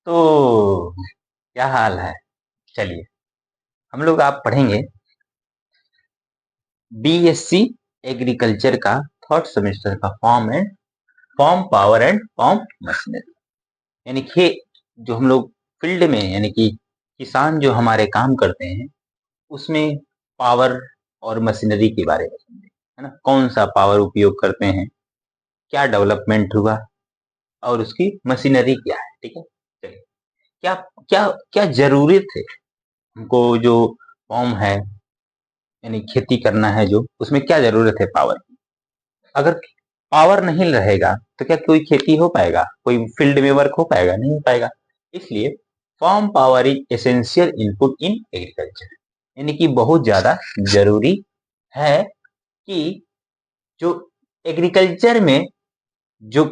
तो क्या हाल है? चलिए, हम लोग आप पढ़ेंगे बीएससी एग्रीकल्चर का थर्ड सेमेस्टर का form power and farm machinery. यानी कि जो हम लोग फील्ड में यानी कि किसान जो हमारे काम करते हैं उसमें पावर और मशीनरी के बारे में समझेंगे, है ना। कौन सा पावर उपयोग करते हैं, क्या डेवलपमेंट हुआ और उसकी मशीनरी क्या है। ठीक है, चलिए, क्या क्या क्या जरूरत है हमको, जो फॉर्म है यानी खेती करना है, जो उसमें क्या जरूरत है पावर की। अगर पावर नहीं रहेगा तो क्या कोई खेती हो पाएगा, कोई फील्ड में वर्क हो पाएगा? नहीं हो पाएगा। इसलिए farm power is essential input in agriculture, यानी कि बहुत ज्यादा जरूरी है कि जो एग्रीकल्चर में जो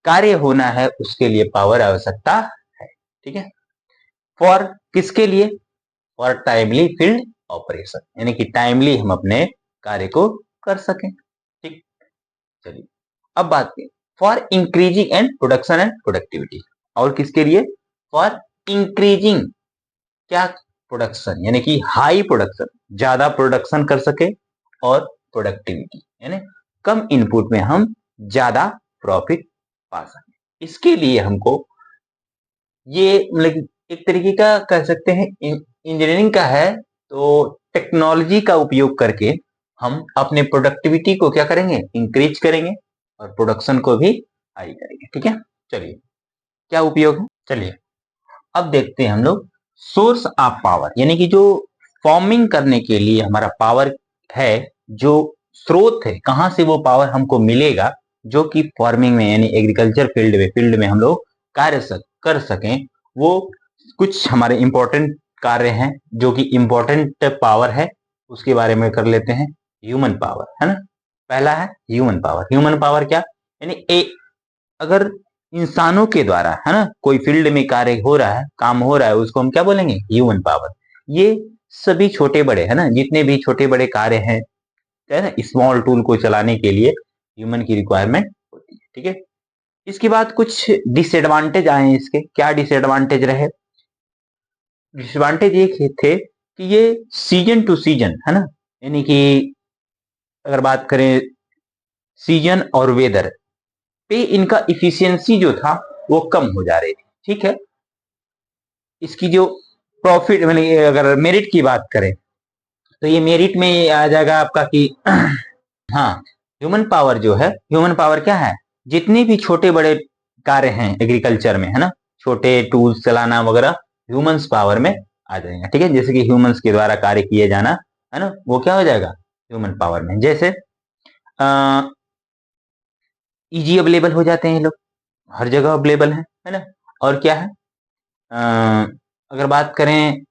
कार्य होना है उसके लिए पावर आवश्यकता है। ठीक है, फॉर किसके लिए? फॉर टाइमली फील्ड ऑपरेशन, यानी कि टाइमली हम अपने कार्य को कर सकें। ठीक, चलिए अब बात करें for increasing and production and productivity. और किसके लिए? फॉर इंक्रीजिंग, क्या? प्रोडक्शन, यानी कि हाई प्रोडक्शन, ज्यादा प्रोडक्शन कर सके, और प्रोडक्टिविटी यानी कम इनपुट में हम ज्यादा प्रॉफिट पा सके। इसके लिए हमको ये मतलब एक तरीके का कह सकते हैं इंजीनियरिंग का है, तो टेक्नोलॉजी का उपयोग करके हम अपने प्रोडक्टिविटी को क्या करेंगे? इंक्रीज करेंगे और प्रोडक्शन को भी हाई करेंगे। ठीक है, चलिए क्या उपयोग है, चलिए अब देखते हैं हम लोग सोर्स ऑफ पावर, यानी कि जो फॉर्मिंग करने के लिए हमारा पावर है, जो स्रोत है, कहां से वो पावर हमको मिलेगा जो कि फार्मिंग में यानी एग्रीकल्चर फील्ड में हम लोग कर सकें। वो कुछ हमारे इंपॉर्टेंट कार्य हैं जो कि इंपॉर्टेंट पावर है, उसके बारे में कर लेते हैं। ह्यूमन पावर, है ना। पहला है ह्यूमन पावर। ह्यूमन पावर क्या? यानी अगर इंसानों के द्वारा, है ना, कोई फील्ड में कार्य हो रहा है, काम हो रहा है, उसको हम क्या बोलेंगे? Human power. ये सभी छोटे बड़े, है ना, जितने भी छोटे बड़े कार्य हैं, है ना, स्मॉल टूल को चलाने के लिए ह्यूमन की रिक्वायरमेंट होती है। ठीक है, इसके बाद कुछ डिसएडवांटेज आए हैं इसके। क्या डिसएडवांटेज रहे? डिसएडवांटेज ये थे कि ये सीजन टू सीजन, है ना, यानी कि अगर बात करें सीजन और वेदर पे, इनका इफिशियंसी जो था वो कम हो जा रही थी। ठीक है, इसकी जो प्रॉफिट मैंने अगर मेरिट की बात करें तो ये मेरिट में आ जाएगा आपका कि हाँ, ह्यूमन पावर जो है, ह्यूमन पावर क्या है? जितने भी छोटे बड़े कार्य हैं एग्रीकल्चर में, है ना, छोटे टूल्स चलाना वगैरह, ह्यूमंस पावर में आ जाएगा। ठीक है, जैसे कि ह्यूमंस के द्वारा कार्य किए जाना, है ना, वो क्या हो जाएगा? ह्यूमन पावर में। जैसे इजी अवेलेबल हो जाते हैं ये लोग, हर जगह अवेलेबल है ना। और क्या है, अगर बात करें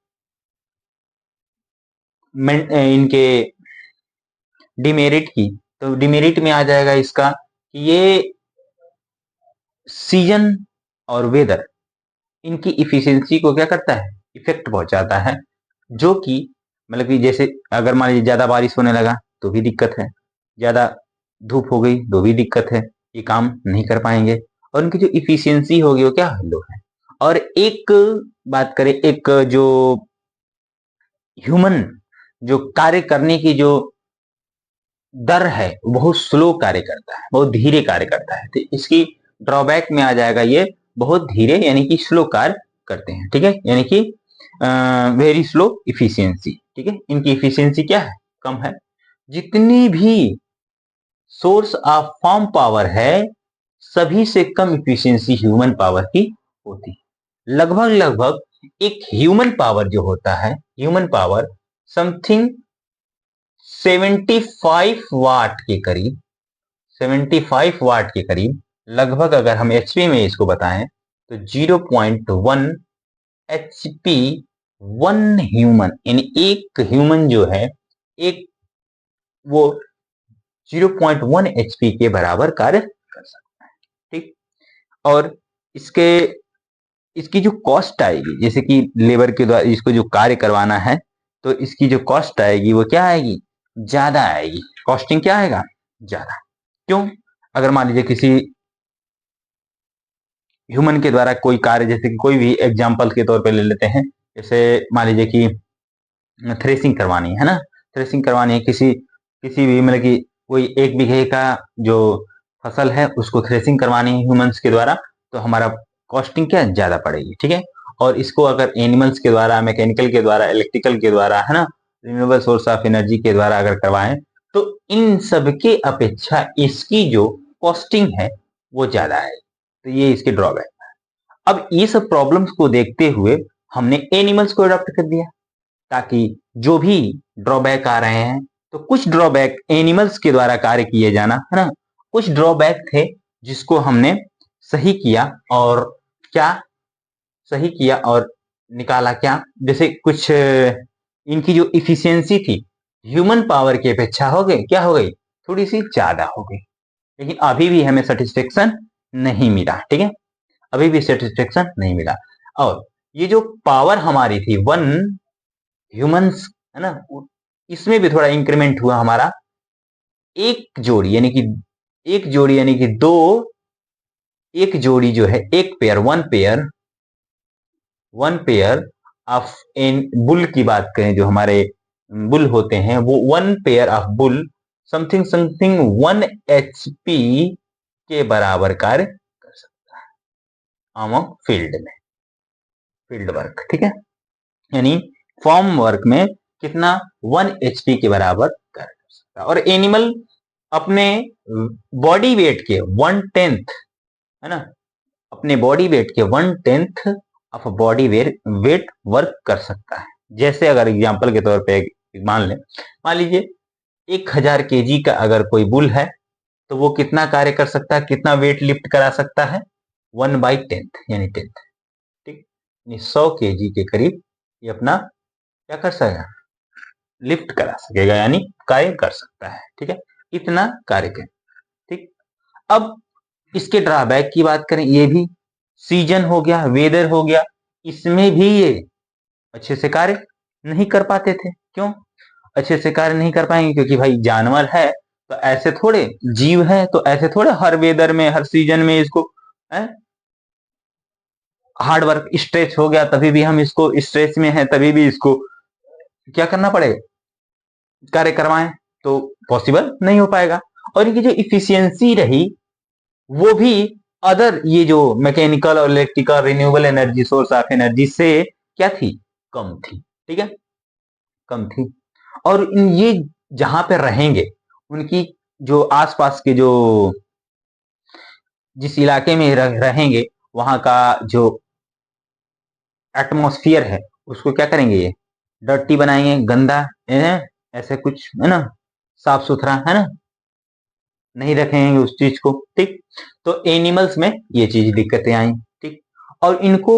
इनके डिमेरिट की, तो डिमेरिट में आ जाएगा इसका कि ये सीजन और वेदर इनकी इफिशियंसी को क्या करता है? इफेक्ट पहुंचाता है, जो कि मतलब कि जैसे अगर मान लीजिए ज्यादा बारिश होने लगा तो भी दिक्कत है, ज्यादा धूप हो गई तो भी दिक्कत है, ये काम नहीं कर पाएंगे, और उनकी जो इफिशियंसी होगी वो क्या लो है। और एक बात करें, एक जो ह्यूमन जो कार्य करने की जो दर है बहुत स्लो कार्य करता है, बहुत धीरे कार्य करता है, तो इसकी ड्रॉबैक में आ जाएगा ये बहुत धीरे यानी कि स्लो कार्य करते हैं। ठीक है, यानी कि वेरी स्लो इफिशियंसी। ठीक है, इनकी इफिशियंसी क्या है? कम है। जितनी भी सोर्स ऑफ फॉर्म पावर है सभी से कम इफिशियंसी ह्यूमन पावर की होती है। लगभग लगभग एक ह्यूमन पावर जो होता है, ह्यूमन पावर समथिंग 75 वाट के करीब, 75 वाट के करीब लगभग, अगर हम एचपी में इसको बताएं तो 0.1 एचपी वन ह्यूमन, यानी एक ह्यूमन जो है एक वो 0.1 एचपी के बराबर कार्य कर सकता है। ठीक, और इसके इसकी जो कॉस्ट आएगी, जैसे कि लेबर के द्वारा इसको जो कार्य करवाना है, तो इसकी जो कॉस्ट आएगी वो क्या आएगी? ज्यादा आएगी। कॉस्टिंग क्या आएगा? ज्यादा। क्यों? अगर मान लीजिए किसी ह्यूमन के द्वारा कोई कार्य, जैसे कि कोई भी एग्जाम्पल के तौर पे ले लेते हैं, जैसे मान लीजिए कि थ्रेसिंग करवानी है ना, थ्रेसिंग करवानी है किसी भी मतलब कि कोई 1 बीघे का जो फसल है उसको थ्रेसिंग करवानी है ह्यूमंस के द्वारा, तो हमारा कॉस्टिंग क्या ज्यादा पड़ेगी, ठीक है। और इसको अगर एनिमल्स के द्वारा, मैकेनिकल के द्वारा, इलेक्ट्रिकल के द्वारा, है ना, रिन्यूएबल सोर्स ऑफ एनर्जी के द्वारा अगर करवाएं तो इन सब के अपेक्षा इसकी जो कॉस्टिंग है वो ज्यादा है। तो ये इसके ड्रॉबैक है। अब ये सब प्रॉब्लम्स को देखते हुए हमने एनिमल्स को अडॉप्ट कर दिया, ताकि जो भी ड्रॉबैक आ रहे हैं, तो कुछ ड्रॉबैक एनिमल्स के द्वारा कार्य किए जाना, है ना, कुछ ड्रॉबैक थे जिसको हमने सही किया, और क्या सही किया और निकाला क्या, जैसे कुछ इनकी जो इफिशियंसी थी ह्यूमन पावर की अपेक्षा हो गई, क्या हो गई, थोड़ी सी ज्यादा हो गई, लेकिन अभी भी हमें सेटिस्फेक्शन नहीं मिला, ठीक है, अभी भी सेटिस्फेक्शन नहीं मिला। और ये जो पावर हमारी थी 1 ह्यूमंस, है ना, इसमें भी थोड़ा इंक्रीमेंट हुआ हमारा, एक जोड़ी यानी कि दो, एक जोड़ी जो है, एक pair, one pair of in bull की बात करें, जो हमारे बुल होते हैं, वो 1 pair of bull something something 1 HP के बराबर कार्य कर सकता है अमंग फील्ड वर्क, ठीक है, यानी फॉर्म वर्क में कितना 1 HP के बराबर कार्य कर सकता है। और एनिमल अपने बॉडी वेट के 1/10, है ना, अपने बॉडी वेट के 1/10 ऑफ बॉडी वेट वर्क कर सकता है। जैसे अगर एग्जांपल के तौर पे मान लीजिए 1000 kg का अगर कोई बुल है, तो वो कितना कार्य कर सकता है, कितना वेट लिफ्ट करा सकता है, 1/10 यानी 10, ठीक, 100 kg के करीब ये अपना क्या कर सकेगा, लिफ्ट करा सकेगा, यानी कार्य कर सकता है, ठीक है, इतना कार्य कर, ठीक। अब इसके ड्रॉबैक की बात करें, ये भी सीजन हो गया, वेदर हो गया, इसमें भी ये अच्छे से कार्य नहीं कर पाते थे। क्यों अच्छे से कार्य नहीं कर पाएंगे, क्योंकि भाई जानवर है तो ऐसे थोड़े, जीव है तो ऐसे थोड़े हर वेदर में, हर सीजन में इसको हार्ड वर्क, स्ट्रेच हो गया तभी भी हम इसको, स्ट्रेच में है तभी भी इसको क्या करना पड़ेगा, कार्य करवाएं, तो पॉसिबल नहीं हो पाएगा। और इनकी जो इफिशियंसी रही वो भी अदर ये जो मैकेनिकल और electrical renewable energy source of energy से क्या थी, कम थी, ठीक है, कम थी। और ये जहां पे रहेंगे, उनकी जो आसपास के जो, जिस इलाके में रहेंगे, वहां का जो एटमॉस्फेयर है उसको क्या करेंगे, ये डर्टी बनाएंगे, गंदा है, ऐसे कुछ, है ना, साफ सुथरा, है ना, नहीं रखेंगे उस चीज को, ठीक। तो एनिमल्स में ये चीज दिक्कतें आई, ठीक। और इनको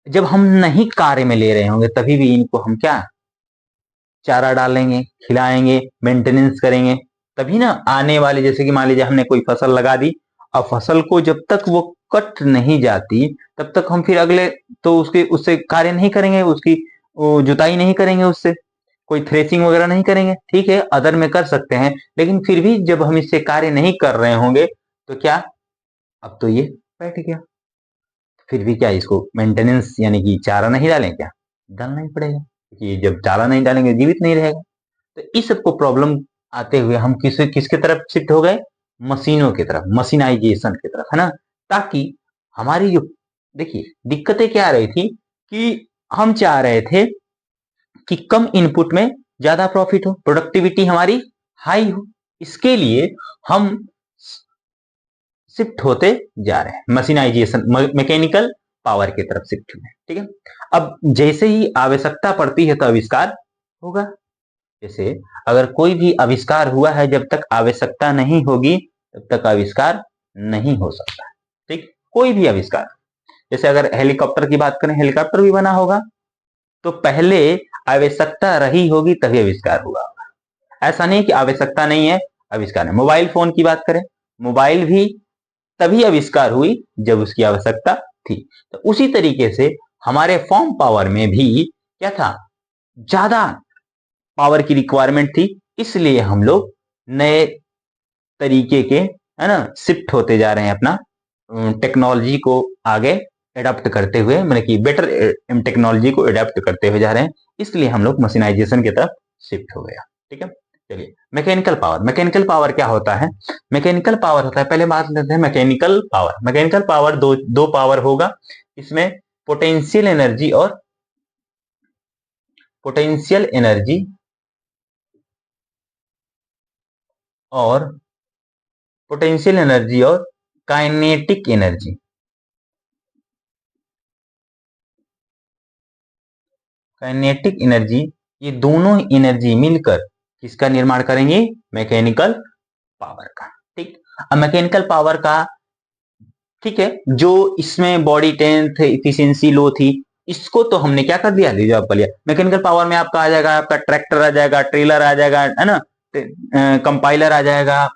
जब हम नहीं कार्य में ले रहे होंगे तभी भी इनको हम क्या, चारा डालेंगे, खिलाएंगे, मेंटेनेंस करेंगे, तभी ना आने वाले, जैसे कि मान लीजिए हमने कोई फसल लगा दी, अब फसल को जब तक वो कट नहीं जाती तब तक हम फिर अगले, तो उससे कार्य नहीं करेंगे, उसकी जुताई नहीं करेंगे, उससे कोई थ्रेसिंग वगैरह नहीं करेंगे, ठीक है, अदर में कर सकते हैं, लेकिन फिर भी जब हम इससे कार्य नहीं कर रहे होंगे तो क्या, अब तो ये बैठ गया, फिर भी क्या इसको मेंटेनेंस यानी कि चारा नहीं डालें क्या, डालना ही पड़ेगा, क्योंकि जब चारा नहीं डालेंगे जीवित नहीं रहेगा। तो इस सबको प्रॉब्लम आते हुए हम किसके तरफ शिफ्ट हो गए, मशीनों की तरफ, मशीनाइजेशन की तरफ, है ना, ताकि हमारी जो, देखिए दिक्कतें क्या आ रही थी कि हम चाह रहे थे कि कम इनपुट में ज्यादा प्रॉफिट हो, प्रोडक्टिविटी हमारी हाई हो, इसके लिए हम शिफ्ट होते जा रहे हैं, मशीनाइजेशन, मैकेनिकल पावर की तरफ शिफ्ट हुए, ठीक है। अब जैसे ही आवश्यकता पड़ती है तो आविष्कार होगा, जैसे अगर कोई भी आविष्कार हुआ है, जब तक आवश्यकता नहीं होगी तब तक आविष्कार नहीं हो सकता, ठीक, कोई भी आविष्कार, जैसे अगर हेलीकॉप्टर की बात करें, हेलीकॉप्टर भी बना होगा तो पहले आवश्यकता रही होगी तभी आविष्कार हुआ, ऐसा नहीं कि आवश्यकता नहीं है आविष्कार है। मोबाइल फोन की बात करें, मोबाइल भी तभी आविष्कार हुई जब उसकी आवश्यकता थी। तो उसी तरीके से हमारे फॉर्म पावर में भी क्या था, ज्यादा पावर की रिक्वायरमेंट थी, इसलिए हम लोग नए तरीके के, है ना, शिफ्ट होते जा रहे हैं अपना टेक्नोलॉजी को आगे एडाप्ट करते हुए, मतलब कि बेटर टेक्नोलॉजी को एडाप्ट करते हुए जा रहे हैं, इसलिए हम लोग मशीनाइजेशन की तरफ शिफ्ट हो गया। ठीक है, चलिए मैकेनिकल पावर। मैकेनिकल पावर क्या होता है? मैकेनिकल पावर होता है, पहले बात लेते हैं मैकेनिकल पावर। मैकेनिकल पावर दो पावर होगा इसमें, पोटेंशियल एनर्जी और पोटेंशियल एनर्जी और पोटेंशियल एनर्जी और काइनेटिक एनर्जी। काइनेटिक एनर्जी, ये दोनों एनर्जी मिलकर किसका निर्माण करेंगे? मैकेनिकल पावर का। ठीक, अब मैकेनिकल पावर का, ठीक है, जो इसमें बॉडी टेंथ इफिशियंसी लो थी, इसको तो हमने क्या कर दिया, रिजर्व कर लिया। मैकेनिकल पावर में आपका आ जाएगा, आपका ट्रैक्टर आ जाएगा, ट्रेलर आ जाएगा, है ना, कंपाइलर आ जाएगा,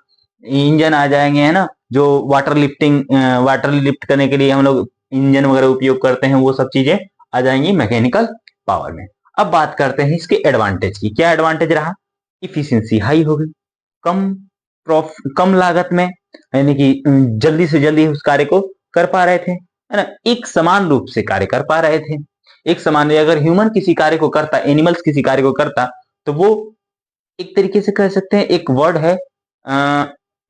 इंजन आ जाएंगे, है ना, जो वाटर लिफ्ट करने के लिए हम लोग इंजन वगैरह उपयोग करते हैं, वो सब चीजें आ जाएंगी मैकेनिकल पावर में। अब बात करते हैं इसके एडवांटेज की। क्या एडवांटेज रहा? इफिशियंसी हाई हो गई, कम लागत में, यानी कि जल्दी से जल्दी उस कार्य को कर पा रहे थे, है ना, एक समान रूप से कार्य कर पा रहे थे। एक समान, अगर ह्यूमन किसी कार्य को करता, एनिमल्स किसी कार्य को करता, तो वो एक तरीके से कह सकते हैं, एक वर्ड है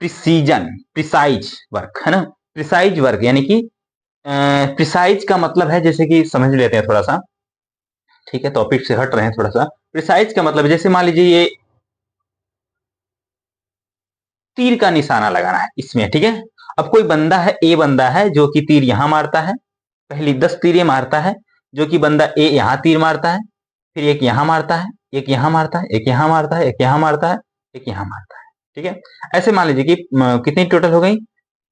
प्रिसाइज वर्क, है ना, प्रिसाइज वर्क, यानी कि प्रिसाइज का मतलब है, जैसे कि समझ लेते हैं थोड़ा सा, ठीक है, टॉपिक से हट रहे हैं थोड़ा सा। प्रिसाइज का मतलब, जैसे मान लीजिए ये तीर का निशाना लगाना है इसमें, ठीक है। अब कोई बंदा है, ए बंदा है, जो कि तीर यहां मारता है, पहली 10 तीरें मारता है, जो कि बंदा ए यहां तीर मारता है, फिर एक यहां मारता है, एक यहां मारता है, एक यहां मारता है, एक यहां मारता है, एक यहां मारता है, ठीक है। ऐसे मान लीजिए कि कितनी टोटल हो गई,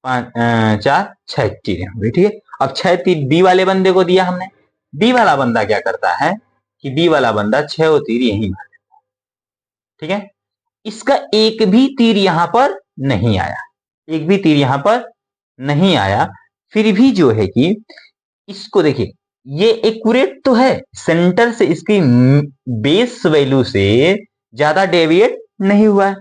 4 6 तीरें हो गई, ठीक है। अब 6 तीर बी वाले बंदे को दिया हमने, बी वाला बंदा क्या करता है कि बी वाला बंदा 6 तीर यहीं मार, ठीक है। इसका एक भी तीर यहां पर नहीं आया, एक भी तीर यहां पर नहीं आया, फिर भी जो है कि इसको देखिए, ये एक्यूरेट तो है, सेंटर से इसकी बेस वैल्यू से ज्यादा डेविएट नहीं हुआ है,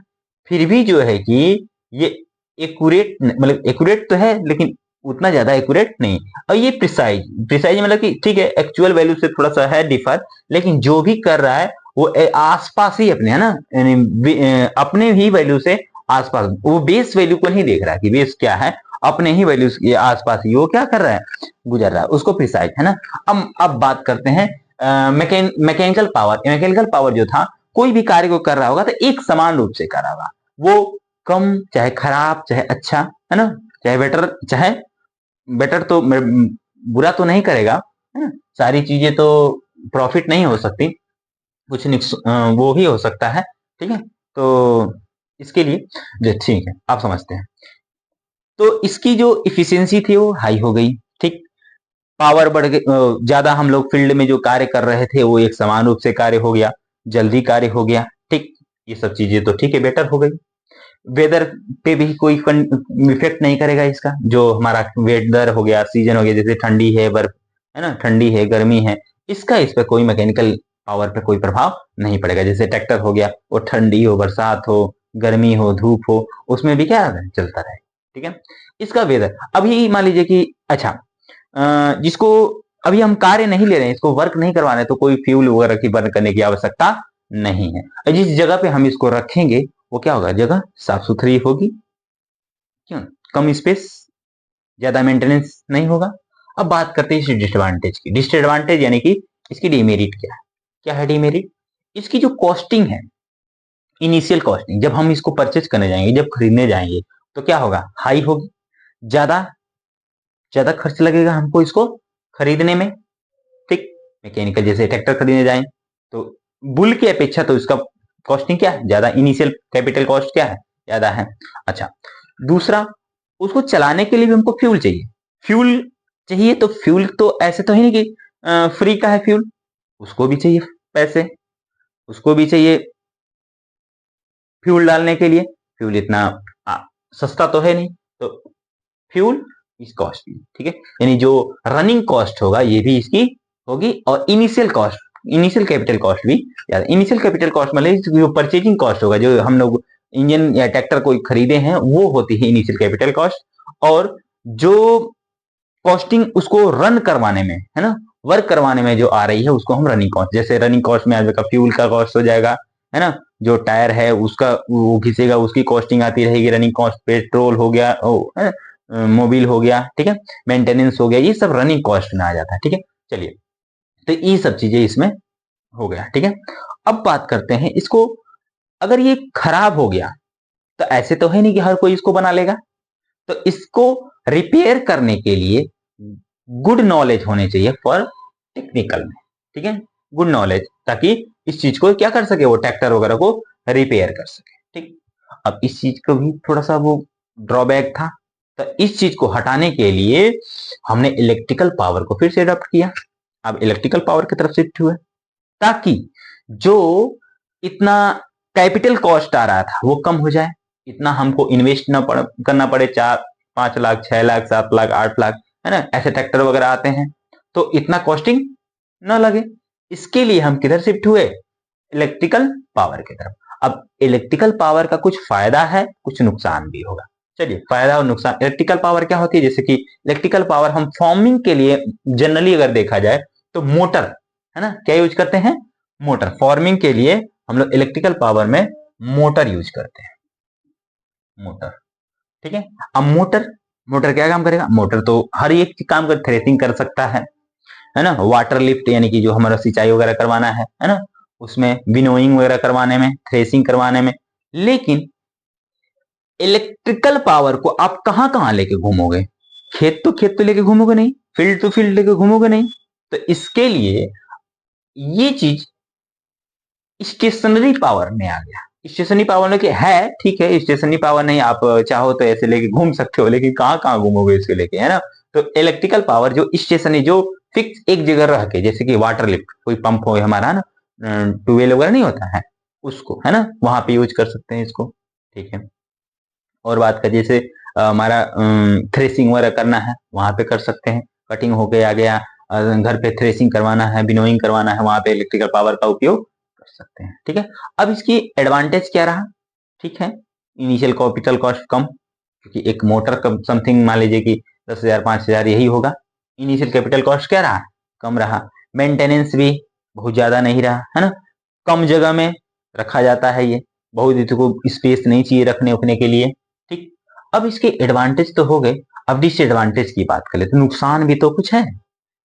फिर भी जो है कि ये एक्यूरेट, मतलब एक्यूरेट तो है लेकिन उतना ज्यादा एक्यूरेट नहीं। और ये प्रिसाइज मतलब कि ठीक है, एक्चुअल वैल्यू से थोड़ा सा है डिफर, लेकिन जो भी कर रहा है वो आसपास ही अपने, है ना, अपने ही वैल्यू से आसपास, वो बेस वैल्यू को नहीं देख रहा है कि बेस क्या है, अपने ही वैल्यू के आसपास ही वो क्या कर रहा है, गुजर रहा है, उसको प्रिसाइज, है ना। अब बात करते हैं मैकेनिकल पावर। मैकेनिकल पावर जो था, कोई भी कार्य को कर रहा होगा तो एक समान रूप से कर रहा होगा, वो कम चाहे खराब चाहे अच्छा, है ना, चाहे बेटर तो बुरा तो नहीं करेगा, है ना, सारी चीजें तो प्रॉफिट नहीं हो सकती, कुछ वो ही हो सकता है, ठीक है। तो इसके लिए ठीक है, आप समझते हैं। तो इसकी जो इफिशियंसी थी वो हाई हो गई, ठीक, पावर बढ़ गई, ज्यादा हम लोग फील्ड में जो कार्य कर रहे थे वो एक समान रूप से कार्य हो गया, जल्दी कार्य हो गया, ठीक, ये सब चीजें तो ठीक है, बेटर हो गई। वेदर पे भी कोई इफेक्ट नहीं करेगा इसका, जो हमारा वेदर हो गया, सीजन हो गया, जैसे ठंडी है, बर्फ, है ना, ठंडी है, गर्मी है, इसका इस पर कोई मैकेनिकल पावर पे कोई प्रभाव नहीं पड़ेगा। जैसे ट्रैक्टर हो गया, वो ठंडी हो, बरसात हो, गर्मी हो, धूप हो, उसमें भी क्या चलता रहे, ठीक है। इसका वेदर, अभी मान लीजिए कि अच्छा, जिसको अभी हम कार्य नहीं ले रहे हैं, इसको वर्क नहीं करवा रहे, तो कोई फ्यूल वगैरह की बर्न करने की आवश्यकता नहीं है। जिस जगह पे हम इसको रखेंगे वो क्या होगा, जगह साफ सुथरी होगी, क्यों, कम स्पेस, ज्यादा मेंटेनेंस नहीं होगा। अब बात करते हैं इस डिसएडवांटेज की। डिसएडवांटेज यानी कि इसकी डिमेरिट क्या है? क्या है डिमेरिट? इसकी जो कॉस्टिंग है, इनिशियल कॉस्टिंग, जब हम इसको परचेज करने जाएंगे, जब खरीदने जाएंगे, तो क्या होगा, हाई होगी, ज्यादा ज्यादा खर्च लगेगा हमको इसको खरीदने में, ठीक। मैकेनिकल जैसे ट्रैक्टर खरीदने जाए तो बुल की अपेक्षा तो इसका कॉस्टिंग क्या है, ज्यादा, इनिशियल कैपिटल कॉस्ट क्या है, ज्यादा है। अच्छा, दूसरा, उसको चलाने के लिए भी हमको फ्यूल चाहिए, फ्यूल चाहिए, तो फ्यूल तो ऐसे तो है नहीं कि फ्री का है फ्यूल, उसको भी चाहिए पैसे, उसको भी चाहिए फ्यूल डालने के लिए, फ्यूल इतना सस्ता तो है नहीं, तो फ्यूल इस कॉस्ट में, ठीक है। यानी जो रनिंग कॉस्ट होगा ये भी इसकी होगी, और initial cost, initial capital cost भी, इनिशियल कैपिटल कॉस्ट मतलब जो परचेजिंग कॉस्ट होगा, जो हम लोग इंजन या ट्रैक्टर कोई खरीदे हैं, वो होती है इनिशियल कैपिटल कॉस्ट। और जो कॉस्टिंग उसको रन करवाने में है ना, वर्क करवाने में जो आ रही है उसको हम रनिंग कॉस्ट, जैसे रनिंग कॉस्ट में आ जाएगा फ्यूल का कॉस्ट हो जाएगा, है ना, जो टायर है उसका वो घिसेगा उसकी कॉस्टिंग आती रहेगी, रनिंग कॉस्ट, पेट्रोल हो गया, है ना, मोबिल हो गया, ठीक है, मेंटेनेंस हो गया, ये सब रनिंग कॉस्ट में आ जाता है, ठीक है। चलिए, तो ये सब चीजें इसमें हो गया, ठीक है। अब बात करते हैं इसको, अगर ये खराब हो गया तो ऐसे तो है नहीं कि हर कोई इसको बना लेगा, तो इसको रिपेयर करने के लिए गुड नॉलेज होने चाहिए फॉर टेक्निकल में, ठीक है, गुड नॉलेज, ताकि इस चीज को क्या कर सके, वो ट्रैक्टर वगैरह को रिपेयर कर सके, ठीक। अब इस चीज को भी थोड़ा सा वो ड्रॉबैक था, तो इस चीज को हटाने के लिए हमने इलेक्ट्रिकल पावर को फिर से अडॉप्ट किया। अब इलेक्ट्रिकल पावर की तरफ शिफ्ट हुए, ताकि जो इतना कैपिटल कॉस्ट आ रहा था वो कम हो जाए, इतना हमको इन्वेस्ट ना करना पड़े, 4-5 लाख, 6 लाख, 7 लाख, 8 लाख, है ना, ऐसे ट्रैक्टर वगैरह आते हैं, तो इतना कॉस्टिंग ना लगे। इसके लिए हम किधर शिफ्ट हुए, इलेक्ट्रिकल पावर की तरफ। अब इलेक्ट्रिकल पावर का कुछ फायदा है, कुछ नुकसान भी होगा। चलिए, फायदा और नुकसान। इलेक्ट्रिकल पावर क्या होती है, जैसे कि इलेक्ट्रिकल पावर हम फार्मिंग के लिए जनरली अगर देखा जाए तो मोटर, है ना, क्या यूज करते हैं, मोटर। फार्मिंग के लिए हम लोग इलेक्ट्रिकल पावर में मोटर यूज करते हैं, मोटर, ठीक है। अब मोटर, मोटर क्या काम करेगा, मोटर तो हर एक काम कर, थ्रेसिंग कर सकता है ना, वाटर लिफ्ट यानी कि जो हमारा सिंचाई वगैरह करवाना है ना, उसमें विनोइंग वगैरह करवाने में, थ्रेसिंग करवाने में। लेकिन इलेक्ट्रिकल पावर को आप कहां कहां लेके घूमोगे, खेत तो लेके घूमोगे नहीं, फील्ड तो फील्ड लेके घूमोगे नहीं, तो इसके लिए ये चीज स्टेशनरी पावर में आ गया। स्टेशनरी पावर में है, ठीक है, स्टेशनरी पावर नहीं, आप चाहो तो ऐसे लेके घूम सकते हो, लेकिन कहां कहां घूमोगे इसके लेके, है ना। तो इलेक्ट्रिकल पावर जो स्टेशनरी, जो फिक्स एक जगह रह के, जैसे कि वाटर लिफ्ट, कोई पंप हो हमारा ना, ट्यूबवेल वगैरह नहीं होता है, उसको, है ना, वहां पे यूज कर सकते हैं इसको, ठीक है। और बात करिए, जैसे हमारा थ्रेसिंग वगैरह करना है, वहां पे कर सकते हैं, कटिंग होके आ गया, घर पे थ्रेसिंग करवाना है, बिनोइंग करवाना है, वहां पे इलेक्ट्रिकल पावर का उपयोग कर सकते हैं, ठीक है। अब इसकी एडवांटेज क्या रहा, ठीक है, इनिशियल कैपिटल कॉस्ट कम, क्योंकि एक मोटर का समथिंग मान लीजिए कि 10,000 5,000 यही होगा, इनिशियल कैपिटल कॉस्ट क्या रहा, कम रहा। मेंटेनेंस भी बहुत ज्यादा नहीं रहा, है ना, कम जगह में रखा जाता है ये, बहुत इसको स्पेस नहीं चाहिए रखने उखने के लिए, ठीक। अब इसके एडवांटेज तो हो गए, अब डिसएडवांटेज की बात करें तो नुकसान भी तो कुछ है।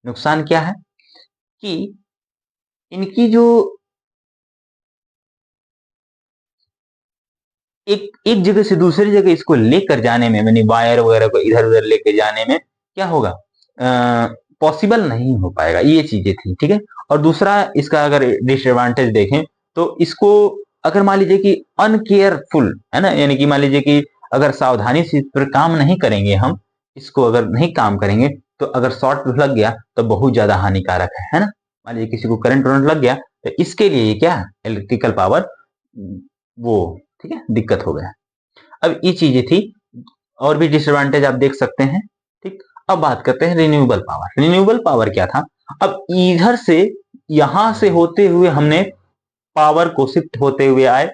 नुकसान क्या है कि इनकी जो एक एक जगह से दूसरी जगह इसको लेकर जाने में, यानी वायर वगैरह को इधर उधर लेकर जाने में क्या होगा, पॉसिबल नहीं हो पाएगा, ये चीजें थी, ठीक है। और दूसरा इसका अगर डिसएडवांटेज देखें तो इसको अगर मान लीजिए कि अनकेयरफुल, है ना, यानी कि मान लीजिए कि अगर सावधानी से इस पर काम नहीं करेंगे, हम इसको अगर नहीं काम करेंगे, तो अगर शॉर्ट लग गया तो बहुत ज्यादा हानिकारक है ना। मान लीजिए किसी को करंट वरंट लग गया, तो इसके लिए क्या, इलेक्ट्रिकल पावर वो, ठीक है, दिक्कत हो गया। अब ये चीजें थी, और भी डिसएडवांटेज आप देख सकते हैं, ठीक। अब बात करते हैं रिन्यूएबल पावर। रिन्यूएबल पावर क्या था, अब इधर से यहां से होते हुए हमने पावर को शिफ्ट होते हुए आए,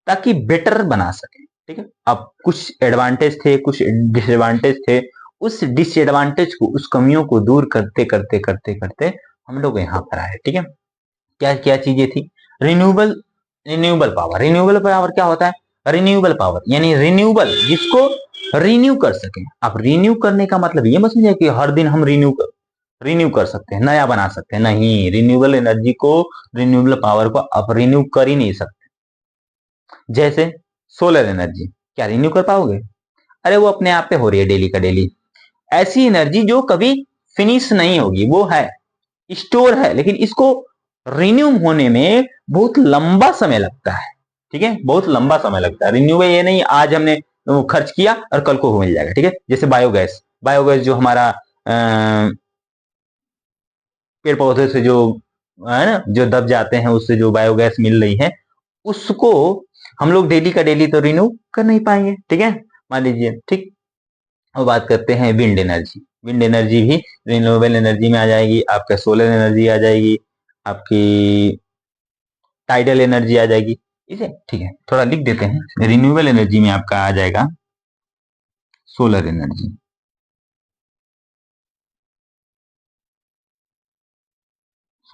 ताकि बेटर बना सके, ठीक है। अब कुछ एडवांटेज थे, कुछ डिसएडवांटेज थे, उस डिसएडवांटेज को, उस कमियों को दूर करते करते करते करते हम लोग यहाँ पर आए, ठीक है। क्या क्या चीजें थी, रिन्यूएबल, रिन्यूएबल पावर क्या होता है, रिन्यूएबल पावर यानी रिन्यूएबल, जिसको रिन्यू कर सके। अब रिन्यू करने का मतलब ये मत समझिए कि हर दिन हम रिन्यू कर सकते हैं, नया बना सकते हैं, नहीं, रिन्यूएबल एनर्जी को, रिन्यूएबल पावर को आप रिन्यू कर ही नहीं सकते। जैसे सोलर एनर्जी, क्या रिन्यू कर पाओगे, अरे वो अपने आप पे हो रही है डेली का डेली। ऐसी एनर्जी जो कभी फिनिश नहीं होगी, वो है, स्टोर है, लेकिन इसको रिन्यू होने में बहुत लंबा समय लगता है, ठीक है, बहुत लंबा समय लगता है। रिन्यू ये नहीं आज हमने खर्च किया और कल को मिल जाएगा, ठीक है। जैसे बायोगैस, बायोगैस जो हमारा पेड़ पौधे से जो, है ना, जो दब जाते हैं, उससे जो बायोगैस मिल रही है, उसको हम लोग डेली का डेली तो रिन्यू कर नहीं पाएंगे, ठीक है, मान लीजिए, ठीक। अब बात करते हैं विंड एनर्जी। विंड एनर्जी भी रिन्यूएबल एनर्जी में आ जाएगी, आपका सोलर एनर्जी आ जाएगी, आपकी टाइडल एनर्जी आ जाएगी, ठीक है, ठीक है, थोड़ा लिख देते हैं। रिन्यूएबल एनर्जी में आपका आ जाएगा सोलर एनर्जी,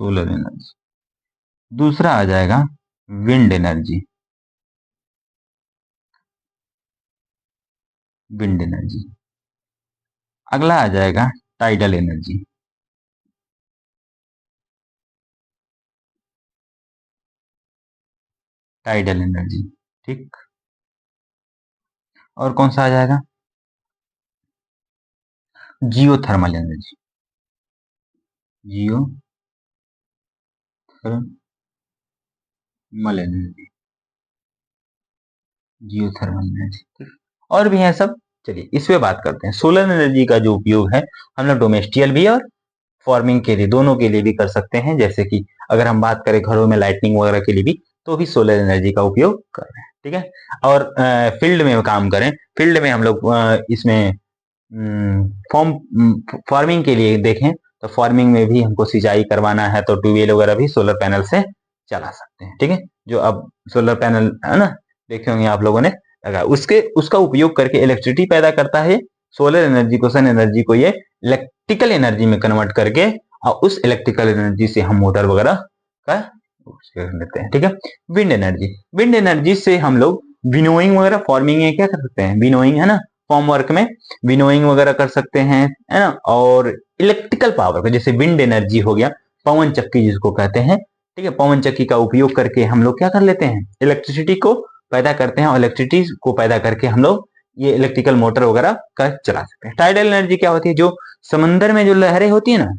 सोलर एनर्जी। दूसरा आ जाएगा विंड एनर्जी, विंड एनर्जी। अगला आ जाएगा टाइडल एनर्जी, टाइडल एनर्जी। ठीक, और कौन सा आ जाएगा? Geothermal energy, geothermal energy, geothermal energy. ठीक, और भी है सब। चलिए इस पे बात करते हैं। सोलर एनर्जी का जो उपयोग है हम लोग डोमेस्टियल भी और फार्मिंग के लिए, दोनों के लिए भी कर सकते हैं। जैसे कि अगर हम बात करें घरों में लाइटनिंग वगैरह के लिए भी, तो भी सोलर एनर्जी का उपयोग कर रहे हैं। ठीक है, और फील्ड में काम करें, फील्ड में हम लोग इसमें फॉर्म फार्मिंग के लिए देखें तो फार्मिंग में भी हमको सिंचाई करवाना है तो ट्यूबवेल वगैरह भी सोलर पैनल से चला सकते हैं। ठीक है, जो अब सोलर पैनल है ना, देखे होंगे आप लोगों ने लगा, उसका उपयोग करके इलेक्ट्रिसिटी पैदा करता है। सोलर एनर्जी को, सन एनर्जी को ये इलेक्ट्रिकल एनर्जी में कन्वर्ट करके और उस इलेक्ट्रिकल एनर्जी से हम मोटर वगैरह का कर लेते हैं। ठीक है, विंड एनर्जी, विंड एनर्जी से हम लोग विनोइंग वगैरह, फार्मिंग में क्या कर सकते हैं, विनोइंग है ना, फॉर्म वर्क में विनोइंग वगैरह कर सकते हैं, है ना। और इलेक्ट्रिकल पावर को, जैसे विंड एनर्जी हो गया, पवन चक्की जिसको कहते हैं। ठीक है, पवन चक्की का उपयोग करके हम लोग क्या कर लेते हैं, इलेक्ट्रिसिटी को पैदा करते हैं, और इलेक्ट्रिसिटी को पैदा करके हम लोग ये इलेक्ट्रिकल मोटर वगैरह का चला सकते हैं। टाइडल एनर्जी क्या होती है, जो समंदर में जो लहरें होती है ना,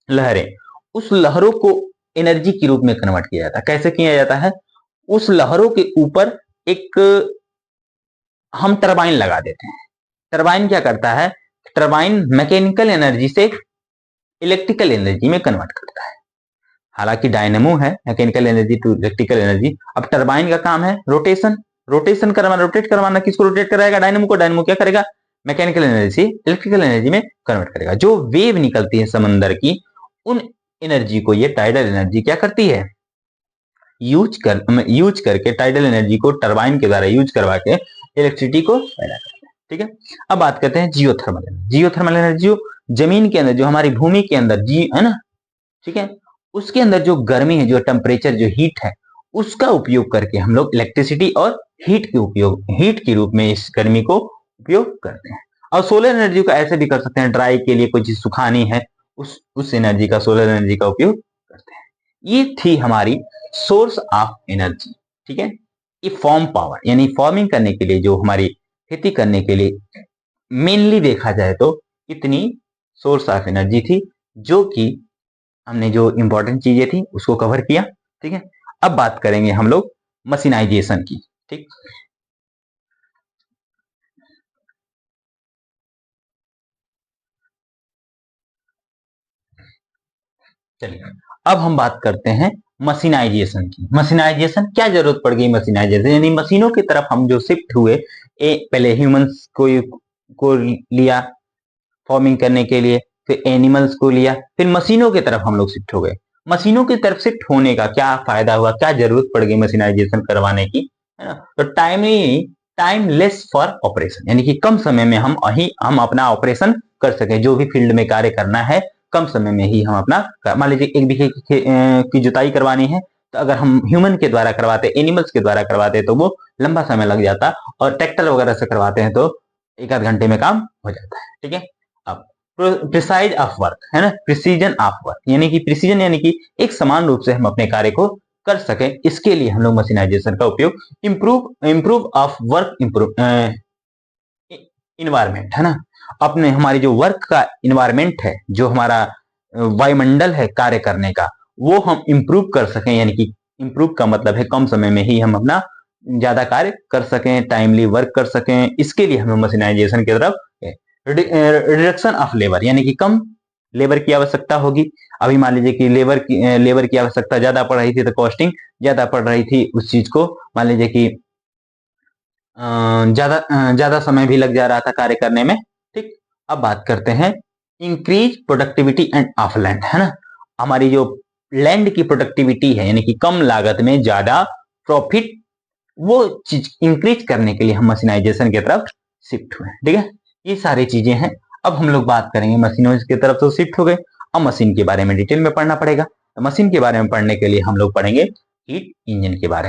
लहरें, उस लहरों को एनर्जी के रूप में कन्वर्ट किया जाता है। कैसे किया जाता है, उस लहरों के ऊपर एक हम टरबाइन लगा देते हैं। टरबाइन क्या करता है, टरबाइन मैकेनिकल एनर्जी से इलेक्ट्रिकल एनर्जी में कन्वर्ट करता है। हालांकि डायनेमो है mechanical energy to electrical energy. अब टरबाइन का काम है रोटेशन, रोटेशन करवाना, रोटेट करवाना। किसको रोटेट कराएगा, डायनेमो को। डायनेमो क्या करेगा, मैकेनिकल एनर्जी से इलेक्ट्रिकल एनर्जी में कन्वर्ट करेगा। जो वेव निकलती है समंदर की, उन एनर्जी को ये टाइडल एनर्जी क्या करती है, यूज करके टाइडल एनर्जी को टरबाइन के द्वारा यूज करवा के इलेक्ट्रिसिटी को पैदा करते हैं। ठीक है, अब बात करते हैं जियोथर्मल एनर्जी। जियोथर्मल एनर्जी जो जमीन के अंदर, जो हमारी भूमि के अंदर जी है ना, ठीक है, उसके अंदर जो गर्मी है, जो टेम्परेचर, जो हीट है, उसका उपयोग करके हम लोग इलेक्ट्रिसिटी और हीट के रूप में इस गर्मी को उपयोग करते हैं। और सोलर एनर्जी को ऐसे भी कर सकते हैं, ड्राई के लिए कोई चीज सुखानी है, उस एनर्जी का, सोलर एनर्जी का उपयोग करते हैं। ये थी हमारी सोर्स ऑफ एनर्जी। ठीक है, ये फॉर्म पावर, यानी फॉर्मिंग करने के लिए, जो हमारी खेती करने के लिए मेनली देखा जाए तो इतनी सोर्स ऑफ एनर्जी थी, जो कि हमने जो इंपॉर्टेंट चीजें थी उसको कवर किया। ठीक है, अब बात करेंगे हम लोग मशीनाइजेशन की। ठीक, चलिए अब हम बात करते हैं मशीनाइजेशन की। मशीनाइजेशन क्या जरूरत पड़ गई, मशीनाइजेशन यानी मशीनों की तरफ हम जो शिफ्ट हुए। पहले ह्यूमंस को लिया फार्मिंग करने के लिए, फिर एनिमल्स को लिया, फिर मशीनों की तरफ हम लोग शिफ्ट हो गए। मशीनों की तरफ शिफ्ट होने का क्या फायदा हुआ, क्या जरूरत पड़ गई मशीनाइजेशन करवाने की, है ना। तो टाइम लेस फॉर ऑपरेशन, यानी कि कम समय में हम अपना ऑपरेशन कर सके। जो भी फील्ड में कार्य करना है, कम समय में ही हम अपना, मान लीजिए 1 बीघे की जुताई करवानी है, तो अगर हम ह्यूमन के द्वारा करवाते, एनिमल्स के द्वारा करवाते, तो वो लंबा समय लग जाता, और ट्रैक्टर वगैरह से करवाते हैं तो 1 आध घंटे में काम हो जाता है। ठीक है, अब प्रिसाइज ऑफ वर्क है ना, प्रिसीजन ऑफ वर्क, यानी कि प्रिसीजन यानी कि एक समान रूप से हम अपने कार्य को कर सके, इसके लिए हम लोग मशीनाइजेशन का उपयोग, improve of work, improve environment है ना, अपने हमारी जो वर्क का इन्वायरमेंट है, जो हमारा वायुमंडल है कार्य करने का, वो हम इंप्रूव कर सकें। यानी कि इंप्रूव का मतलब है कम समय में ही हम अपना ज्यादा कार्य कर सकें, टाइमली वर्क कर सकें, इसके लिए हमें मशीनाइजेशन की तरफ। रिडक्शन ऑफ लेबर, यानी कि कम लेबर की आवश्यकता होगी। अभी मान लीजिए कि लेबर की आवश्यकता ज्यादा पड़ रही थी, तो कॉस्टिंग ज्यादा पड़ रही थी उस चीज को, मान लीजिए कि ज्यादा समय भी लग जा रहा था कार्य करने में। ठीक, अब बात करते हैं increase productivity end of land, है ना। हमारी जो लैंड की प्रोडक्टिविटी है, यानी कि कम लागत में ज्यादा प्रॉफिट, वो चीज इंक्रीज करने के लिए हम मशीनाइजेशन की तरफ शिफ्ट हुए। ठीक है, ये सारी चीजें हैं। अब हम लोग बात करेंगे, मशीनों की तरफ तो शिफ्ट हो गए, अब मशीन के बारे में डिटेल में पढ़ना पड़ेगा। मशीन के बारे में पढ़ने के लिए हम लोग पढ़ेंगे हीट इंजन के बारे में।